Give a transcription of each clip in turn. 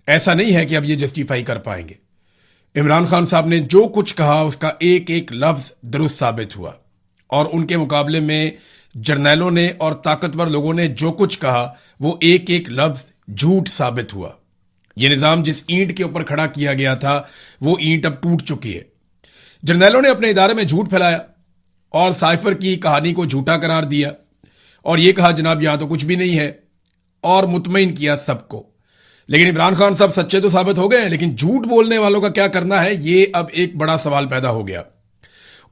ایسا نہیں ہے کہ اب یہ جسٹیفائی کر پائیں گے. عمران خان صاحب نے جو کچھ کہا اس کا ایک ایک لفظ درست ثابت ہوا, اور ان کے مقابلے میں جرنیلوں نے اور طاقتور لوگوں نے جو کچھ کہا وہ ایک ایک لفظ جھوٹ ثابت ہوا. یہ نظام جس اینٹ کے اوپر کھڑا کیا گیا تھا وہ اینٹ اب ٹوٹ چکی ہے. جرنیلوں نے اپنے ادارے میں جھوٹ پھیلایا اور سائفر کی کہانی کو جھوٹا قرار دیا اور یہ کہا جناب یہاں تو کچھ بھی نہیں ہے, اور مطمئن کیا سب کو. لیکن عمران خان صاحب سچے تو ثابت ہو گئے ہیں, لیکن جھوٹ بولنے والوں کا کیا کرنا ہے یہ اب ایک بڑا سوال پیدا ہو گیا.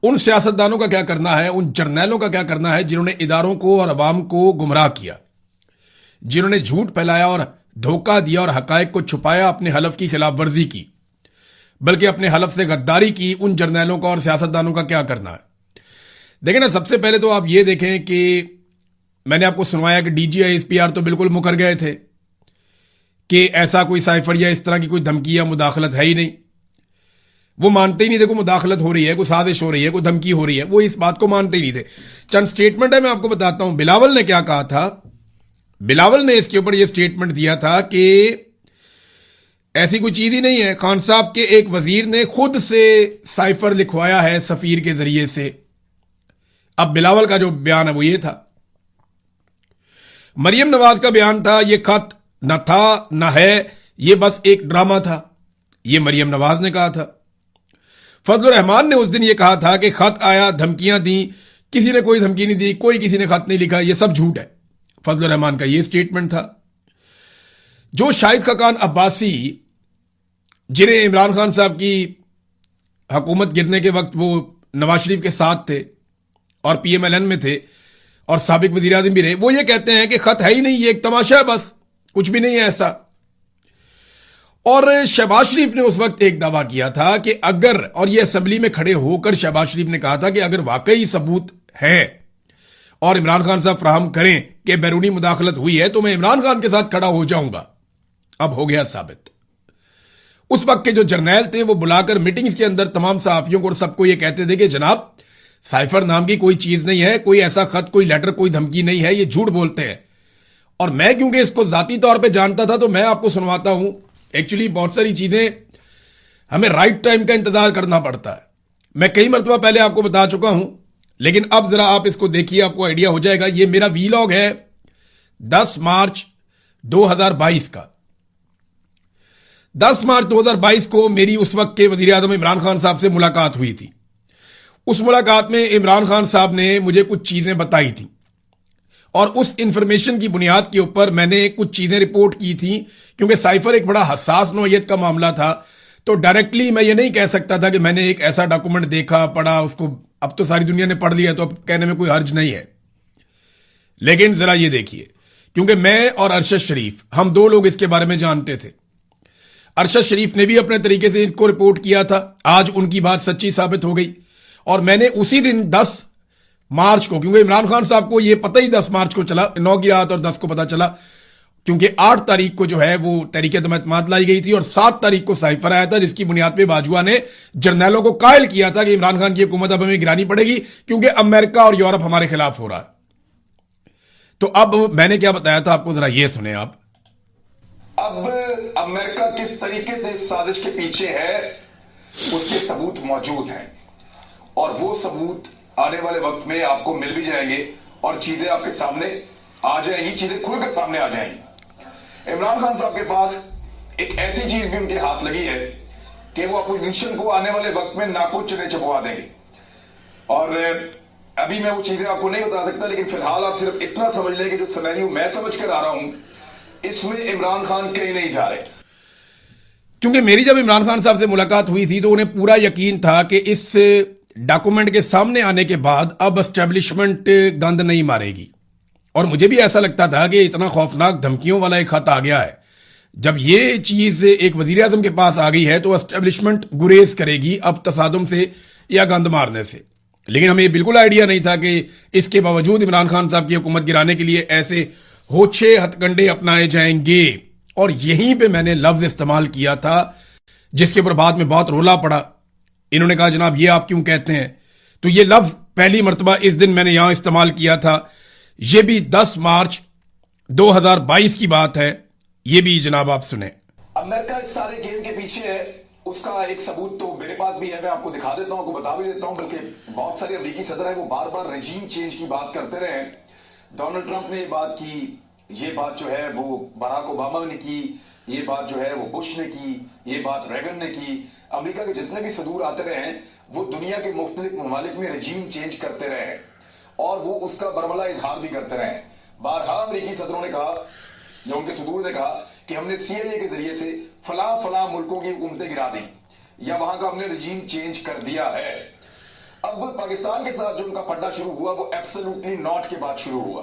ان سیاستدانوں کا کیا کرنا ہے, ان جرنیلوں کا کیا کرنا ہے جنہوں نے اداروں کو اور عوام کو گمراہ کیا, جنہوں نے جھوٹ پھیلایا اور دھوکہ دیا اور حقائق کو چھپایا, اپنے حلف کی خلاف ورزی کی, بلکہ اپنے حلف سے غداری کی. ان جرنیلوں کا اور سیاستدانوں کا کیا کرنا ہے؟ دیکھیں نا, سب سے پہلے تو آپ یہ دیکھیں کہ میں نے آپ کو سنوایا کہ D G I S P R تو بالکل مکر گئے تھے کہ ایسا کوئی سائفر یا اس طرح کی کوئی دھمکی یا مداخلت ہے ہی نہیں. وہ مانتے ہی نہیں تھے کوئی مداخلت ہو رہی ہے, کوئی سازش ہو رہی ہے, کوئی دھمکی ہو رہی ہے, وہ اس بات کو مانتے ہی نہیں تھے. چند سٹیٹمنٹ ہے, میں آپ کو بتاتا ہوں. بلاول نے کیا کہا تھا, بلاول نے اس کے اوپر یہ سٹیٹمنٹ دیا تھا کہ ایسی کوئی چیز ہی نہیں ہے, خان صاحب کے ایک وزیر نے خود سے سائفر لکھوایا ہے سفیر کے ذریعے سے. اب بلاول کا جو بیان ہے وہ یہ تھا. مریم نواز کا بیان تھا یہ خط نہ تھا نہ ہے, یہ بس ایک ڈرامہ تھا, یہ مریم نواز نے کہا تھا. فضل الرحمان نے اس دن یہ کہا تھا کہ خط آیا, دھمکیاں دیں, کسی نے کوئی دھمکی نہیں دی, کوئی کسی نے خط نہیں لکھا, یہ سب جھوٹ ہے. فضل الرحمان کا یہ سٹیٹمنٹ تھا. جو شاہد خاقان عباسی جنہیں عمران خان صاحب کی حکومت گرنے کے وقت وہ نواز شریف کے ساتھ تھے اور پی ایم ایل این میں تھے اور سابق وزیر اعظم بھی رہے, وہ یہ کہتے ہیں کہ خط ہے ہی نہیں, یہ ایک تماشا ہے, بس کچھ بھی نہیں ہے ایسا. اور شہباز شریف نے اس وقت ایک دعویٰ کیا تھا کہ اگر, اور یہ اسمبلی میں کھڑے ہو کر شہباز شریف نے کہا تھا کہ اگر واقعی ثبوت ہے اور عمران خان صاحب فراہم کریں کہ بیرونی مداخلت ہوئی ہے تو میں عمران خان کے ساتھ کھڑا ہو جاؤں گا. اب ہو گیا ثابت. اس وقت کے جو جرنیل تھے وہ بلا کر میٹنگز کے اندر تمام صحافیوں کو اور سب کو یہ کہتے تھے کہ جناب سائفر نام کی کوئی چیز نہیں ہے, کوئی ایسا خط, کوئی لیٹر, کوئی دھمکی نہیں ہے, یہ جھوٹ بولتے ہیں. اور میں کیونکہ اس کو ذاتی طور پہ جانتا تھا تو میں آپ کو سنواتا ہوں. ایکچولی بہت ساری چیزیں ہمیں رائٹ ٹائم کا انتظار کرنا پڑتا ہے. میں کئی مرتبہ پہلے آپ کو بتا چکا ہوں, لیکن اب ذرا آپ اس کو دیکھیے, آپ کو آئیڈیا ہو جائے گا. یہ میرا ویلاگ ہے 10 مارچ 2022 کا. 10 مارچ 2022 کو میری اس وقت کے وزیر اعظم عمران خان صاحب سے ملاقات ہوئی تھی. اس ملاقات میں عمران خان صاحب نے مجھے کچھ چیزیں بتائی تھیں اور اس انفارمیشن کی بنیاد کے اوپر میں نے کچھ چیزیں رپورٹ کی تھیں. کیونکہ سائفر ایک بڑا حساس نوعیت کا معاملہ تھا تو ڈائریکٹلی میں یہ نہیں کہہ سکتا تھا کہ میں نے ایک ایسا ڈاکومنٹ دیکھا, پڑھا, اس کو اب تو ساری دنیا نے پڑھ لیا تو اب کہنے میں کوئی حرج نہیں ہے. لیکن ذرا یہ دیکھیے, کیونکہ میں اور ارشد شریف ہم دو لوگ اس کے بارے میں جانتے تھے. ارشد شریف نے بھی اپنے طریقے سے ان کو رپورٹ کیا تھا, آج ان کی بات سچی ثابت ہو گئی. اور میں نے اسی دن 10 مارچ کو, کیونکہ عمران خان صاحب کو یہ پتہ ہی 10 مارچ کو چلا, 9 کی رات اور 10 کو پتہ چلا, کیونکہ 8 تاریخ کو جو ہے وہ تحریک عدم اعتماد لائی گئی تھی اور 7 تاریخ کو سائفر آیا تھا, جس کی بنیاد پہ باجوہ نے جرنیلوں کو قائل کیا تھا کہ عمران خان کی حکومت اب ہمیں گرانی پڑے گی کیونکہ امریکہ اور یورپ ہمارے خلاف ہو رہا ہے. تو اب میں نے کیا بتایا تھا آپ کو, ذرا یہ سنیں آپ. اب امریکہ کس طریقے سے اس سازش کے پیچھے ہے اس کے ثبوت موجود ہیں, اور وہ ثبوت آنے والے وقت میں آپ کو مل بھی جائیں گے اور چیزیں آپ کے سامنے آ جائیں گی, چیزیں کھل کر سامنے آ جائیں گی. عمران خان صاحب کے پاس ایک ایسی چیز بھی ان کے ہاتھ لگی ہے کہ وہ اپوزیشن کو آنے والے وقت میں ناکو چنے چبوا دیں گے. اور ابھی میں وہ چیزیں آپ کو نہیں بتا سکتا, لیکن فی الحال آپ صرف اتنا سمجھ لیں کہ جو سینیریو میں سمجھ کر آ رہا ہوں اس میں عمران خان کہیں نہیں جا رہے. کیونکہ میری جب عمران خان صاحب سے ملاقات ہوئی تھی تو انہیں پورا یقین تھا کہ اس ڈاکومنٹ کے سامنے آنے کے بعد اب اسٹیبلشمنٹ گند نہیں مارے گی. اور مجھے بھی ایسا لگتا تھا کہ اتنا خوفناک دھمکیوں والا ایک خط آ گیا ہے, جب یہ چیز ایک وزیر اعظم کے پاس آ گئی ہے تو اسٹیبلشمنٹ گریز کرے گی اب تصادم سے یا گند مارنے سے. لیکن ہمیں بالکل آئیڈیا نہیں تھا کہ اس کے باوجود عمران خان صاحب کی حکومت گرانے کے لیے ایسے ہوچے ہتھ کنڈے اپنائے جائیں گے. اور یہیں پہ میں نے لفظ استعمال کیا تھا جس کے اوپر بعد میں بہت رولا پڑا. انہوں نے کہا جناب یہ آپ کیوں کہتے ہیں, تو یہ لفظ پہلی مرتبہ اس دن میں نے یہاں استعمال کیا تھا. یہ بھی 10 مارچ 2022 کی بات ہے, یہ بھی جناب آپ سنیں. اب अमेरिका इस सारे गेम के पीछे है, उसका एक सबूत तो मेरे पास भी है, मैं आपको दिखा देता हूं, आपको बता भी देता हूं। बल्कि बहुत सारे अमेरिकी सदर हैं, वो बार बार रेजीम चेंज की बात करते रहे। डोनाल्ड ट्रंप ने ये बात की, ये बात जो है वो बराक ओबामा ने की, ये बात जो है वो बुश ने की, ये बात रेगन ने की। अमेरिका के जितने भी सदूर आते रहे हैं वो दुनिया के मुख्तलिफ ममालिक में रेजीम चेंज करते रहे हैं और वो उसका बरमला इजहार भी करते रहे हैं। बारहा अमेरिकी सदरों ने कहा, या उनके सदूर ने कहा कि हमने सीआईए के जरिए से फला मुल्कों की हुकूमतें गिरा दी या वहां का हमने रेजीम चेंज कर दिया है। अब पाकिस्तान के साथ जो उनका फड्डा शुरू हुआ वो एब्सोल्युटली नॉट के बाद शुरू हुआ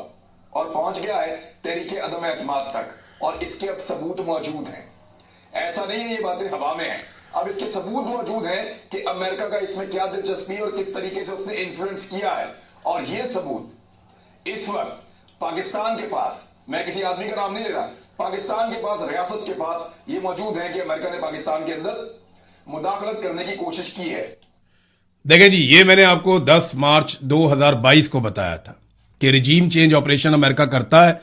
और पहुंच गया है तहरीके अदम एतमाद तक, और इसके अब सबूत मौजूद हैं। ऐसा नहीं है ये बातें हवा में हैं, अब इसके सबूत मौजूद हैं कि अमेरिका का इसमें क्या दिलचस्पी और किस तरीके से उसने इन्फ्लुएंस किया है। और ये सबूत इस वक्त पाकिस्तान के पास, मैं किसी आदमी का नाम नहीं ले रहा, पाकिस्तान के पास, रियासत के पास ये मौजूद है कि अमेरिका ने पाकिस्तान के अंदर मुदाखलत करने की कोशिश की है। देखें जी, ये मैंने आपको 10 मार्च 2022 को बताया था कि रिजीम चेंज ऑपरेशन अमेरिका करता है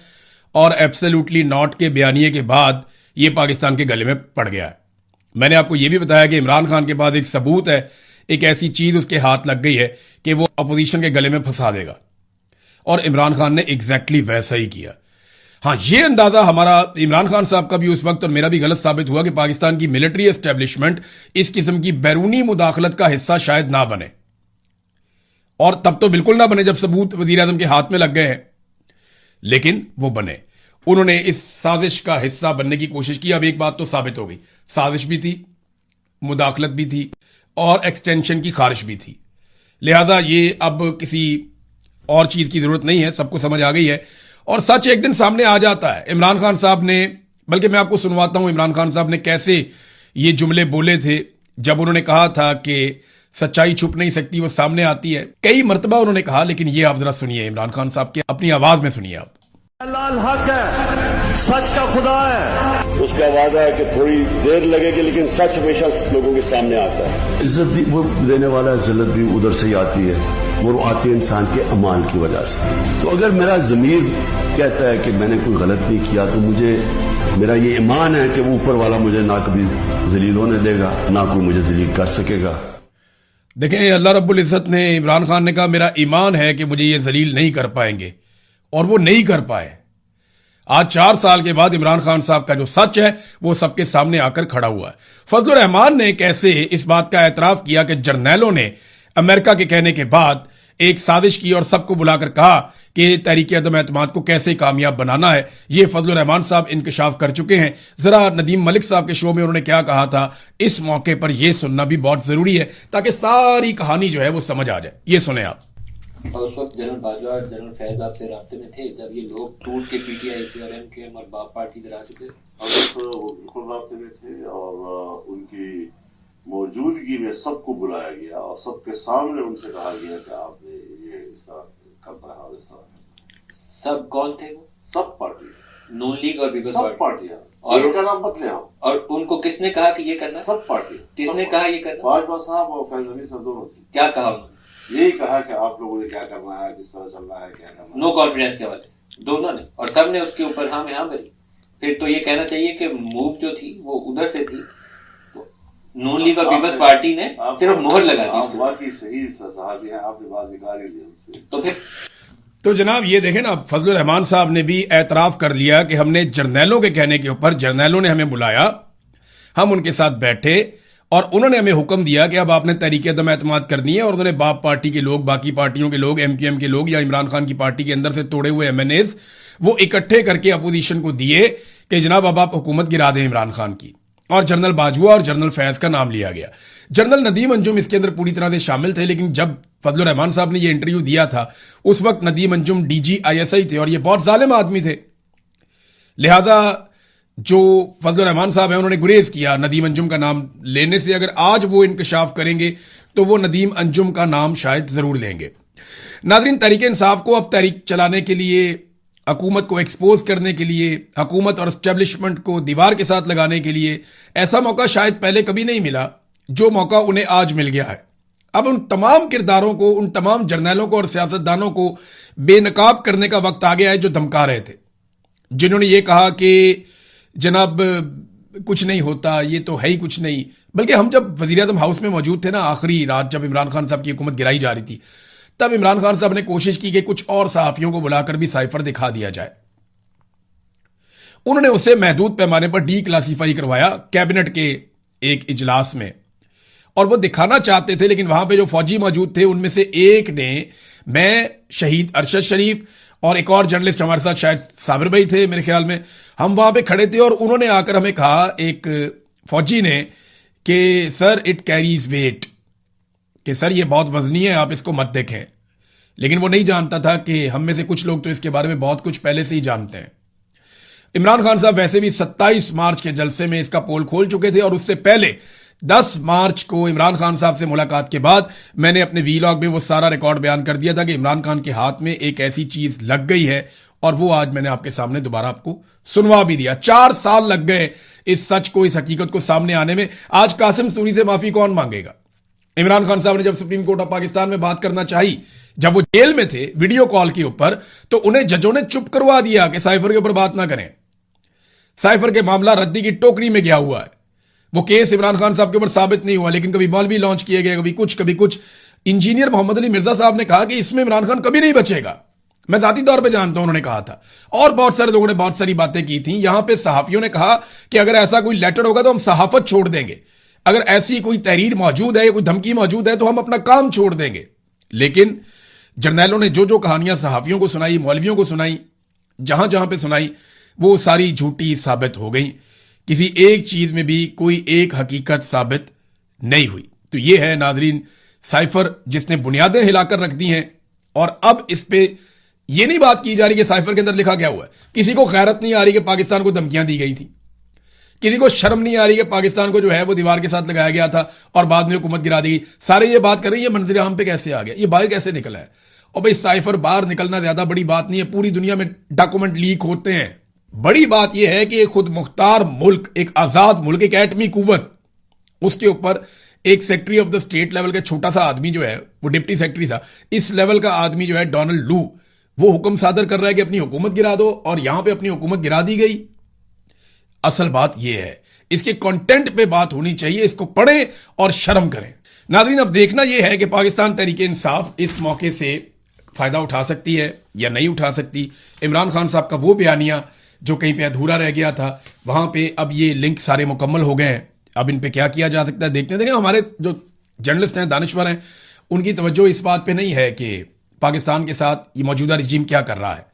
और एब्सोल्युटली नॉट के बयानिए के बाद ये पाकिस्तान के गले में पड़ गया है। मैंने आपको ये भी बताया कि इमरान खान के पास एक सबूत है, एक ऐसी चीज उसके हाथ लग गई है कि वो अपोजिशन के गले में फंसा देगा, और इमरान खान ने एग्जैक्टली वैसा ही किया। हाँ, ये अंदाजा हमारा इमरान खान साहब का भी उस वक्त और मेरा भी गलत साबित हुआ कि पाकिस्तान की मिलिट्री एस्टेब्लिशमेंट इस किस्म की बैरूनी मुदाखलत का हिस्सा शायद ना बने, और तब तो बिल्कुल ना बने जब सबूत वजीर आजम के हाथ में लग गए हैं, लेकिन वो बने। उन्होंने इस साजिश का हिस्सा बनने की कोशिश की। अब एक बात तो साबित हो गई, साजिश भी थी, मुदाखलत भी थी और एक्सटेंशन की खारिश भी थी। लिहाजा ये अब किसी और चीज की जरूरत नहीं है, सबको समझ आ गई है और सच एक दिन सामने आ जाता है। इमरान खान साहब ने, बल्कि मैं आपको सुनवाता हूं इमरान खान साहब ने कैसे ये जुमले बोले थे जब उन्होंने कहा था कि सच्चाई छुप नहीं सकती, वो सामने आती है। कई मर्तबा उन्होंने कहा, लेकिन ये आप जरा सुनिए इमरान खान साहब के अपनी आवाज में सुनिए आप। लाल हक है, सच का खुदा है, उसका वादा है कि थोड़ी देर लगेगी लेकिन सच हमेशा लोगों के सामने आता है। इज्जत भी वो देने वाला, जिल्लत भी उधर से ही आती है, वो आती है इंसान के अमाल की वजह से। तो अगर मेरा ज़मीर कहता है कि मैंने कोई गलत नहीं किया तो मुझे, मेरा ये ईमान है कि वो ऊपर वाला मुझे ना कभी जलील होने देगा, ना कोई मुझे जलील कर सकेगा। देखें, अल्लाह रब्बुल इज़्ज़त ने, इमरान खान ने कहा मेरा ईमान है कि मुझे ये जलील नहीं कर पाएंगे, और वो नहीं कर पाए। आज 4 साल के बाद इमरान खान साहब का जो सच है वो सबके सामने आकर खड़ा हुआ है। फजलुर रहमान ने कैसे इस बात का एतराफ किया कि जर्नैलों ने अमेरिका के कहने के बाद एक साजिश की और सबको बुलाकर कहा कि तहरीक अदम एतमाद को कैसे कामयाब बनाना है। ये फजलुर रहमान साहब इंकशाफ कर चुके हैं। जरा नदीम मलिक साहब के शो में उन्होंने क्या कहा था, इस मौके पर यह सुनना भी बहुत जरूरी है ताकि सारी कहानी जो है वो समझ आ जाए। ये सुने आप। और उस वक्त जनरल बाजवा और जनरल फैज आपसे रास्ते में थे जब ये लोग टूट के पीटीआई से और एमकेएम और बाप पार्टी इधर आ चुके थे? वो बिल्कुल रास्ते में थे और उनकी मौजूदगी में सबको बुलाया गया और सबके सामने उनसे कहा गया कि आपने ये इस तरह करना है और इस तरह। सब कौन थे वो? सब पार्टी, नून लीग और पीपल्स सब पार्टी। पार्टियां, और उनका नाम बदले आओ। और उनको किसने कहा कि ये करना? सब पार्टी। किसने कहा ये करना? बाजवा साहब और फैज अली साहब दोनों थे। क्या कहा उन्होंने? यही कहा कि आप लोगों ने क्या करना है, जिस तरह चलना है क्या करना है। नो कॉन्फिडेंस के हवाले से दोनों ने, और सब ने उसके ऊपर हाँ में हाँ भरी। फिर तो ये कहना चाहिए कि मूव जो थी वो उधर से थी, नून लीग और पीपल्स पार्टी ने सिर्फ मोहर लगा दी। आप वाकई सही साहब हैं, आपने बात निकाली ली उनसे। तो फिर तो जनाब ये देखें ना, फजलुर रहमान साहब ने भी एतराफ कर लिया कि हमने जर्नैलों के कहने के ऊपर, जर्नैलों ने हमें बुलाया, हम उनके साथ बैठे और उन्होंने हमें हुक्म दिया कि अब आपने तहरीक अदम एतमाद करनी है। और उन्होंने बाप पार्टी के लोग, बाकी पार्टियों के लोग, एमकेएम के लोग या इमरान खान की पार्टी के अंदर से तोड़े हुए एमएनएज वो इकट्ठे करके अपोजिशन को दिए कि जनाब अब आप हुकूमत गिरा दें इमरान खान की। और जनरल बाजवा और जनरल फैज का नाम लिया गया। जनरल नदीम अंजुम इसके अंदर पूरी तरह से शामिल थे, लेकिन जब फजलुर रहमान साहब ने ये इंटरव्यू दिया था उस वक्त नदीम अंजुम DGISI थे और ये बहुत जालिम आदमी थे। लिहाजा जो फजलुर रहमान साहब हैं उन्होंने गुरेज किया नदीम अंजुम का नाम लेने से। अगर आज वो इंकशाफ करेंगे तो वो नदीम अंजुम का नाम शायद जरूर लेंगे। नाज़रीन, तहरीक इंसाफ को अब तहरीक चलाने के लिए, हुकूमत को एक्सपोज करने के लिए, हुकूमत और एस्टेब्लिशमेंट को दीवार के साथ लगाने के लिए ऐसा मौका शायद पहले कभी नहीं मिला जो मौका उन्हें आज मिल गया है। अब उन तमाम किरदारों को, उन तमाम जर्नैलों को और सियासतदानों को बेनकाब करने का वक्त आ गया है जो धमका रहे थे, जिन्होंने ये कहा कि जनाब कुछ नहीं होता, ये तो है ही कुछ नहीं। बल्कि हम जब वजीर-ए-आज़म हाउस में मौजूद थे ना, आखिरी रात जब इमरान खान साहब की हुकूमत गिराई जा रही थी, तब इमरान खान साहब ने कोशिश की कि कुछ और सहाफियों को बुलाकर भी साइफर दिखा दिया जाए। उन्होंने उसे महदूद पैमाने पर डी क्लासीफाई करवाया कैबिनेट के एक इजलास में, और वो दिखाना चाहते थे, लेकिन वहां पे जो फौजी मौजूद थे उनमें से एक ने, मैं, शहीद अरशद शरीफ और एक और जर्नलिस्ट हमारे साथ शायद साबिर भाई थे मेरे ख्याल में, हम वहां पे खड़े थे और उन्होंने आकर हमें कहा, एक फौजी ने, कि सर इट कैरीज वेट, कि सर ये बहुत वजनी है, आप इसको मत देखें। लेकिन वो नहीं जानता था कि हम में से कुछ लोग तो इसके बारे में बहुत कुछ पहले से ही जानते हैं। इमरान खान साहब वैसे भी 27 मार्च के जलसे में इसका पोल खोल चुके थे, और उससे पहले 10 मार्च को इमरान खान साहब से मुलाकात के बाद मैंने अपने वीलॉग में वो सारा रिकॉर्ड बयान कर दिया था कि इमरान खान के हाथ में एक ऐसी चीज लग गई है, और वो आज मैंने आपके सामने दोबारा आपको सुनवा भी दिया। 4 साल लग गए इस सच को, इस हकीकत को सामने आने में। आज कासिम सूरी से माफी कौन मांगेगा? इमरान खान साहब ने जब सुप्रीम कोर्ट ऑफ पाकिस्तान में बात करना चाही, जब वो जेल में थे वीडियो कॉल के ऊपर, तो उन्हें जजों ने चुप करवा दिया कि साइफर के ऊपर बात ना करें। साइफर के मामला रद्दी की टोकरी में गया हुआ है। वो केस इमरान खान साहब के ऊपर साबित नहीं हुआ, लेकिन कभी मौलवी लॉन्च किए गए, कभी कुछ। इंजीनियर मोहम्मद अली मिर्जा साहब ने कहा कि इसमें इमरान खान कभी नहीं बचेगा। मैं जाती तौर पे जानता हूं, उन्होंने कहा था, और बहुत सारे लोगों ने बहुत सारी बातें की थी। यहां पे सहाफियों ने कहा कि अगर ऐसा कोई लेटर होगा तो हम सहाफत छोड़ देंगे, अगर ऐसी कोई तहरीर मौजूद है या कोई धमकी मौजूद है तो हम अपना काम छोड़ देंगे। लेकिन जर्नैलों ने जो जो कहानियां सहाफियों को सुनाई, मौलवियों को सुनाई, जहां जहां पे सुनाई, वो सारी झूठी साबित हो गई। किसी एक चीज में भी कोई एक हकीकत साबित नहीं हुई। तो ये है नाजरीन साइफर, जिसने बुनियादें हिलाकर रख दी हैं। और अब इस पे ये नहीं बात की जा रही कि साइफर के अंदर लिखा क्या हुआ है। किसी को खैरत नहीं आ रही कि पाकिस्तान को धमकियां दी गई थी, किसी को शर्म नहीं आ रही कि पाकिस्तान को जो है वो दीवार के साथ लगाया गया था और बाद में हुकूमत गिरा दी गई। सारे ये बात कर रहे हैं, ये मंजर आम पे कैसे आ गया, ये बाहर कैसे निकला है। और भाई साइफर बाहर निकलना ज्यादा बड़ी बात नहीं है, पूरी दुनिया में डॉक्यूमेंट लीक होते हैं। बड़ी बात यह है कि एक खुद मुख्तार मुल्क, एक आजाद मुल्क, एक एटमी कुव्वत, उसके ऊपर एक secretary of the state level का छोटा सा आदमी जो है, वो डिप्टी सेक्रेटरी था, इस लेवल का आदमी जो है डोनाल्ड लू, वो हुक्म सादर कर रहा है कि अपनी हुकूमत गिरा दो, और यहां पे अपनी हुकूमत गिरा दी गई। असल बात यह है, इसके कंटेंट पे बात होनी चाहिए, इसको पढ़ें और शर्म करें। नाज़रीन, अब देखना यह है कि पाकिस्तान तहरीक इंसाफ इस मौके से फायदा उठा सकती है या नहीं उठा सकती। इमरान खान साहब का वो बयानिया जो कहीं पे अधूरा रह गया था, वहां पे अब ये लिंक सारे मुकम्मल हो गए हैं। अब इन पे क्या किया जा सकता है देखते देखें। हमारे जो जर्नलिस्ट हैं, दानिश्वर हैं, उनकी तवज्जो इस बात पे नहीं है कि पाकिस्तान के साथ ये मौजूदा रजीम क्या कर रहा है।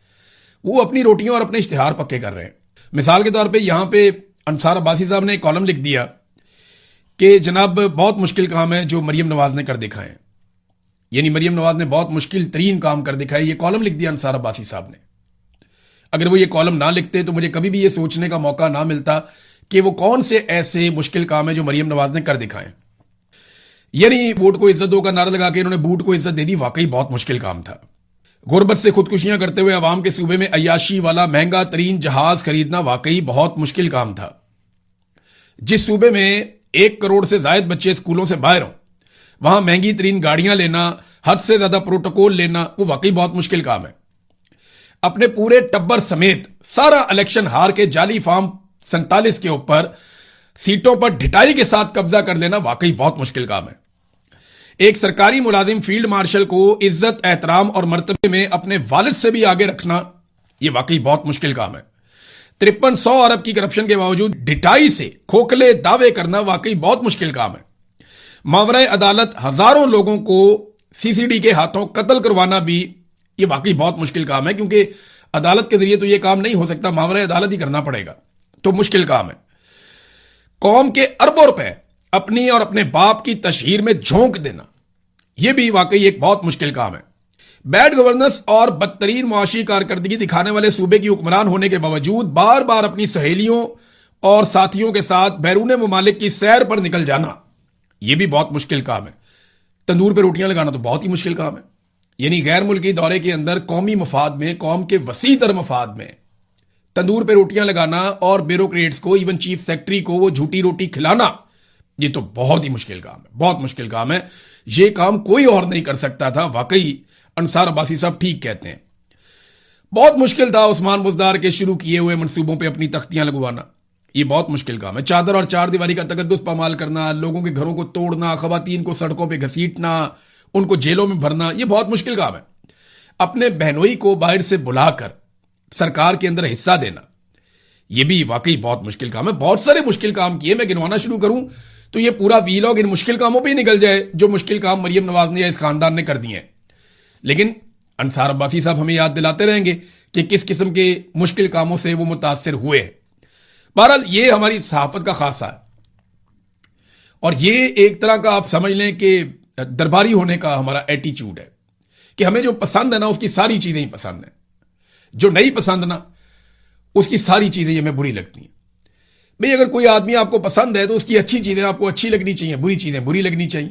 वो अपनी रोटियां और अपने इश्तिहार पक्के कर रहे हैं। मिसाल के तौर पे यहां पे अंसार अब्बासी साहब ने एक कॉलम लिख दिया कि जनाब बहुत मुश्किल काम है जो मरियम नवाज ने कर दिखाए, यानी मरियम नवाज ने बहुत मुश्किल तरीन काम कर दिखाए। ये कॉलम लिख दिया अंसार अब्बासी साहब ने। अगर वो ये कॉलम ना लिखते तो मुझे कभी भी ये सोचने का मौका ना मिलता कि वो कौन से ऐसे मुश्किल काम है जो मरियम नवाज ने कर दिखाए। यानी वोट को इज्जत दो का नारा लगा के इन्होंने बूट को इज्जत दे दी। वाकई बहुत मुश्किल काम था। गुर्बत से खुदकुशियां करते हुए अवाम के सूबे में अयाशी वाला महंगा तरीन जहाज खरीदना वाकई बहुत मुश्किल काम था। जिस सूबे में 1 करोड़ से ज्यादा बच्चे स्कूलों से बाहर हों, वहां महंगी तरीन गाड़ियां लेना, हद से ज्यादा प्रोटोकॉल लेना, वो वाकई बहुत मुश्किल काम है। अपने पूरे टब्बर समेत सारा इलेक्शन हार के जाली फॉर्म 47 के ऊपर सीटों पर ढिटाई के साथ कब्जा कर लेना वाकई बहुत मुश्किल काम है। एक सरकारी मुलाजिम फील्ड मार्शल को इज्जत, एहतराम और मर्तबे में अपने वालिद से भी आगे रखना, यह वाकई बहुत मुश्किल काम है। 5300 अरब की करप्शन के बावजूद ढिटाई से खोखले दावे करना वाकई बहुत मुश्किल काम है। मावरे अदालत हजारों लोगों को सीसीडी के हाथों कत्ल करवाना भी यह वाकई बहुत मुश्किल काम है, क्योंकि अदालत के जरिए तो यह काम नहीं हो सकता, मावरे अदालत ही करना पड़ेगा। तो मुश्किल काम है। कौम के अरबों रुपए अपनी और अपने बाप की तशहीर में झोंक देना, यह भी वाकई एक बहुत मुश्किल काम है। बैड गवर्नेंस और बदतरीन मुआशी कारकर्दगी दिखाने वाले सूबे की हुक्मरान होने के बावजूद बार बार अपनी सहेलियों और साथियों के साथ बैरून मुमालिक की सैर पर निकल जाना, यह भी बहुत मुश्किल काम है। तंदूर पर रोटियां लगाना तो बहुत ही मुश्किल काम है। यानी गैर मुल्की दौरे के अंदर कौमी मफाद में, कौम के वसी तर मफाद में तंदूर पे रोटियां लगाना और ब्यूरोक्रेट्स को, इवन चीफ सेक्रेटरी को वो झूठी रोटी खिलाना, ये तो बहुत ही मुश्किल काम है, बहुत मुश्किल काम है। ये काम कोई और नहीं कर सकता था। वाकई अंसार अब्बासी साहब ठीक कहते हैं। बहुत मुश्किल था उस्मान बुज़दार के शुरू किए हुए मंसूबों पे अपनी तख्तियां लगवाना। ये बहुत मुश्किल काम है। चादर और चार दीवारी का तकद्दुस पामाल करना, लोगों के घरों को तोड़ना, खवातीन को सड़कों पे घसीटना, उनको जेलों में भरना, ये बहुत मुश्किल काम है। अपने बहनोई को बाहर से बुलाकर सरकार के अंदर हिस्सा देना, ये भी वाकई बहुत मुश्किल काम है। बहुत सारे मुश्किल काम किए, मैं गिनवाना शुरू करूं तो ये पूरा वीलॉग इन मुश्किल कामों पे ही निकल जाए जो मुश्किल काम मरियम नवाज ने या इस खानदान ने कर दिए हैं। लेकिन अंसार अब्बासी साहब हमें याद दिलाते रहेंगे कि किस किस्म के मुश्किल कामों से वो मुतासिर हुए हैं। बहरहाल ये हमारी सहाफत का खासा है और ये एक तरह का आप समझ लें कि दरबारी होने का हमारा एटीट्यूड है कि हमें जो पसंद है ना उसकी सारी चीजें ही पसंद है, जो नहीं पसंद ना उसकी सारी चीजें हमें बुरी लगती हैं। भाई अगर कोई आदमी आपको पसंद है तो उसकी अच्छी चीजें आपको अच्छी लगनी चाहिए, बुरी चीजें बुरी लगनी चाहिए।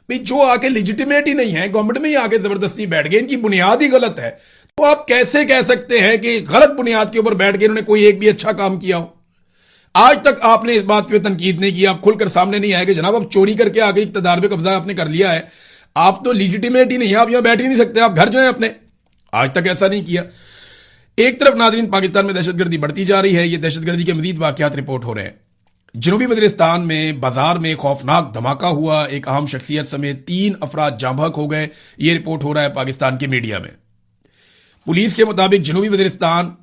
भाई जो आके लेजिटिमेट ही नहीं है, गवर्नमेंट में ही आके जबरदस्ती बैठ गए, इनकी बुनियाद ही गलत है, तो आप कैसे कह सकते हैं कि गलत बुनियाद के ऊपर बैठ गए इन्होंने कोई एक भी अच्छा काम किया हो? आज तक आपने इस बात पे तनकीद नहीं की, आप खुलकर सामने नहीं आए कि जनाब आप चोरी करके आगे इक्तदार पे कब्जा आपने कर लिया है, आप तो लेजिटिमेट ही नहीं है, आप यहां बैठ ही नहीं सकते, आप घर जाएं अपने। आज तक ऐसा नहीं किया। एक तरफ नाज़रीन पाकिस्तान में दहशतगर्दी बढ़ती जा रही है, ये दहशतगर्दी के मजीद वाकयात रिपोर्ट हो रहे हैं। जनूबी वज़ीरिस्तान में बाजार में खौफनाक धमाका हुआ, एक अहम शख्सियत समेत 3 अफराद जाँ बहक हो गए, ये रिपोर्ट हो रहा है पाकिस्तान के मीडिया में। पुलिस के मुताबिक जनूबी वज़ीरिस्तान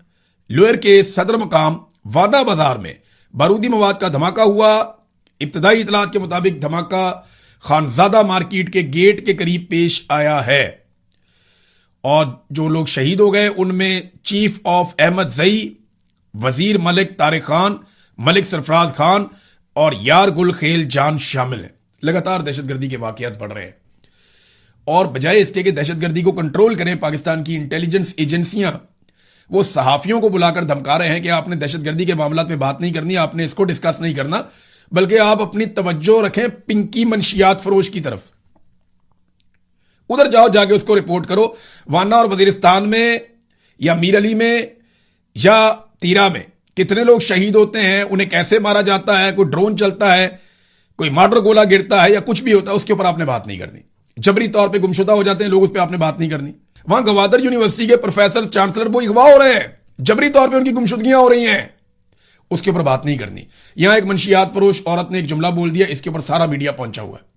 लोअर के सदर मकाम वादा बाजार में बारूदी मवाद का धमाका हुआ। इब्तदाई इतलात के मुताबिक धमाका खानजादा मार्केट के गेट के करीब पेश आया है और जो लोग शहीद हो गए उनमें चीफ ऑफ अहमद जई, वजीर मलिक तारिक खान, मलिक सरफराज खान और यार गुल खेल जान शामिल हैं। लगातार दहशतगर्दी के वाकयात बढ़ रहे हैं और बजाय इसके कि दहशतगर्दी को कंट्रोल करें, पाकिस्तान की इंटेलिजेंस एजेंसियां वो सहाफियों को बुलाकर धमका रहे हैं कि आपने दहशतगर्दी के मामलों में बात नहीं करनी, आपने इसको डिस्कस नहीं करना, बल्कि आप अपनी तवज्जो रखें पिंकी मंशियात फरोश की तरफ। उधर जाओ, जाके उसको रिपोर्ट करो। वाना और वजीरिस्तान में या मीर अली में या तीरा में कितने लोग शहीद होते हैं, उन्हें कैसे मारा जाता है, कोई ड्रोन चलता है, कोई मार्डर गोला गिरता है या कुछ भी होता है, उसके ऊपर आपने बात नहीं करनी। जबरी तौर पे गुमशुदा हो जाते हैं लोग, उस पर आपने बात नहीं करनी। वहां गवादर यूनिवर्सिटी के प्रोफेसर चांसलर वो अगवा हो रहे हैं, जबरी तौर पे उनकी गुमशुदगियां हो रही हैं, उसके ऊपर बात नहीं करनी। यहां एक मंशियात फरोश औरत ने एक जुमला बोल दिया, इसके ऊपर सारा मीडिया पहुंचा हुआ है।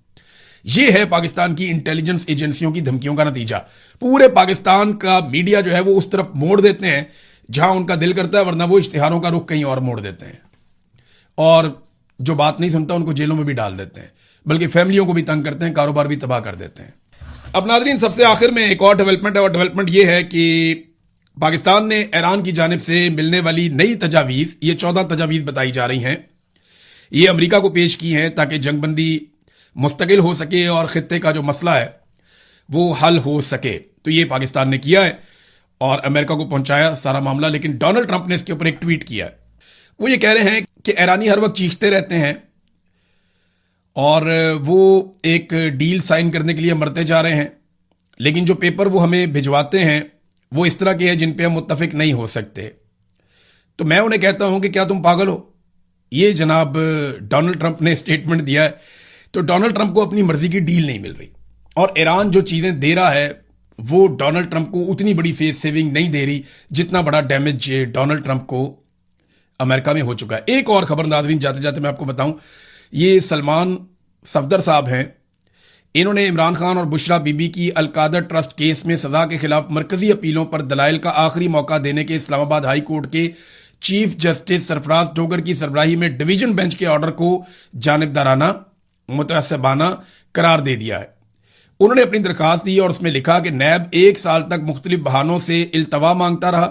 यह है पाकिस्तान की इंटेलिजेंस एजेंसियों की धमकियों का नतीजा। पूरे पाकिस्तान का मीडिया जो है वो उस तरफ मोड़ देते हैं जहां उनका दिल करता है, वरना वो इश्तिहारों का रुख कहीं और मोड़ देते हैं और जो बात नहीं सुनता उनको जेलों में भी डाल देते हैं, बल्कि फैमिलियों को भी तंग करते हैं, कारोबार भी तबाह कर देते हैं। अब नाज़रीन सबसे आखिर में एक और डेवलपमेंट है और डेवलपमेंट ये है कि पाकिस्तान ने ईरान की जानिब से मिलने वाली नई तजावीज़, ये 14 तजावीज़ बताई जा रही हैं, ये अमेरिका को पेश की हैं ताकि जंगबंदी मुस्तकिल हो सके और खित्ते का जो मसला है वो हल हो सके। तो ये पाकिस्तान ने किया है और अमेरिका को पहुंचाया सारा मामला। लेकिन डोनाल्ड ट्रंप ने इसके ऊपर एक ट्वीट किया है। वो ये कह रहे हैं कि ईरानी हर वक्त चीखते रहते हैं और वो एक डील साइन करने के लिए मरते जा रहे हैं, लेकिन जो पेपर वो हमें भिजवाते हैं वो इस तरह के हैं जिन पे हम मुत्तफिक नहीं हो सकते। तो मैं उन्हें कहता हूं कि क्या तुम पागल हो? ये जनाब डोनाल्ड ट्रंप ने स्टेटमेंट दिया है। तो डोनाल्ड ट्रंप को अपनी मर्जी की डील नहीं मिल रही और ईरान जो चीजें दे रहा है वो डोनाल्ड ट्रंप को उतनी बड़ी फेस सेविंग नहीं दे रही जितना बड़ा डैमेज डोनाल्ड ट्रंप को अमेरिका में हो चुका है। एक और खबर नाज़रीन जाते जाते मैं आपको बताऊं, ये सलमान सफदर साहब हैं, इन्होंने इमरान खान और बुशरा बीबी की अलकादर ट्रस्ट केस में सजा के खिलाफ मरकजी अपीलों पर दलाइल का आखिरी मौका देने के इस्लामाबाद हाई कोर्ट के चीफ जस्टिस सरफराज डोगर की सरबराही में डिवीजन बेंच के ऑर्डर को जानिबदाराना मुतअस्सिबाना करार दे दिया है। उन्होंने अपनी दरखास्त दी और उसमें लिखा कि नैब 1 साल तक मुख्तलिफ बहानों से इल्तवा मांगता रहा,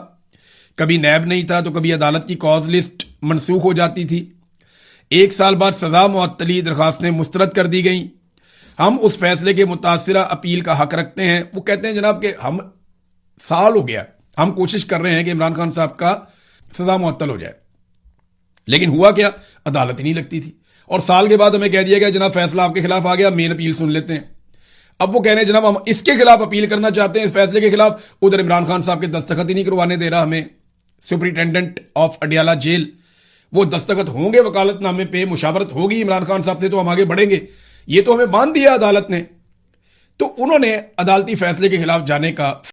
कभी नैब नहीं था तो कभी अदालत की कॉज लिस्ट मनसूख हो जाती थी। 1 साल बाद सजा मुअत्तली दरखास्तें मुस्तरद कर दी गई। हम उस फैसले के मुतासिरा अपील का हक रखते हैं। वो कहते हैं जनाब कि हम साल हो गया, हम कोशिश कर रहे हैं कि इमरान खान साहब का सजा मुअत्तल हो जाए, लेकिन हुआ क्या, अदालत ही नहीं लगती थी और साल के बाद हमें कह दिया गया जनाब फैसला आपके खिलाफ आ गया, मेन अपील सुन लेते हैं। अब वो कह रहे हैं जनाब हम इसके खिलाफ अपील करना चाहते हैं, इस फैसले के खिलाफ। उधर इमरान खान साहब के दस्तखत ही नहीं करवाने दे रहा हमें सुपरिटेंडेंट ऑफ अडियाला जेल। वो दस्तखत होंगे वकालतनामे पे, मुशावरत होगी इमरान खान साहब से तो हम आगे बढ़ेंगे, ये तो हमें बांध दिया अदालत ने। तो उन्होंने अदालती फैसले के खिलाफ जाने का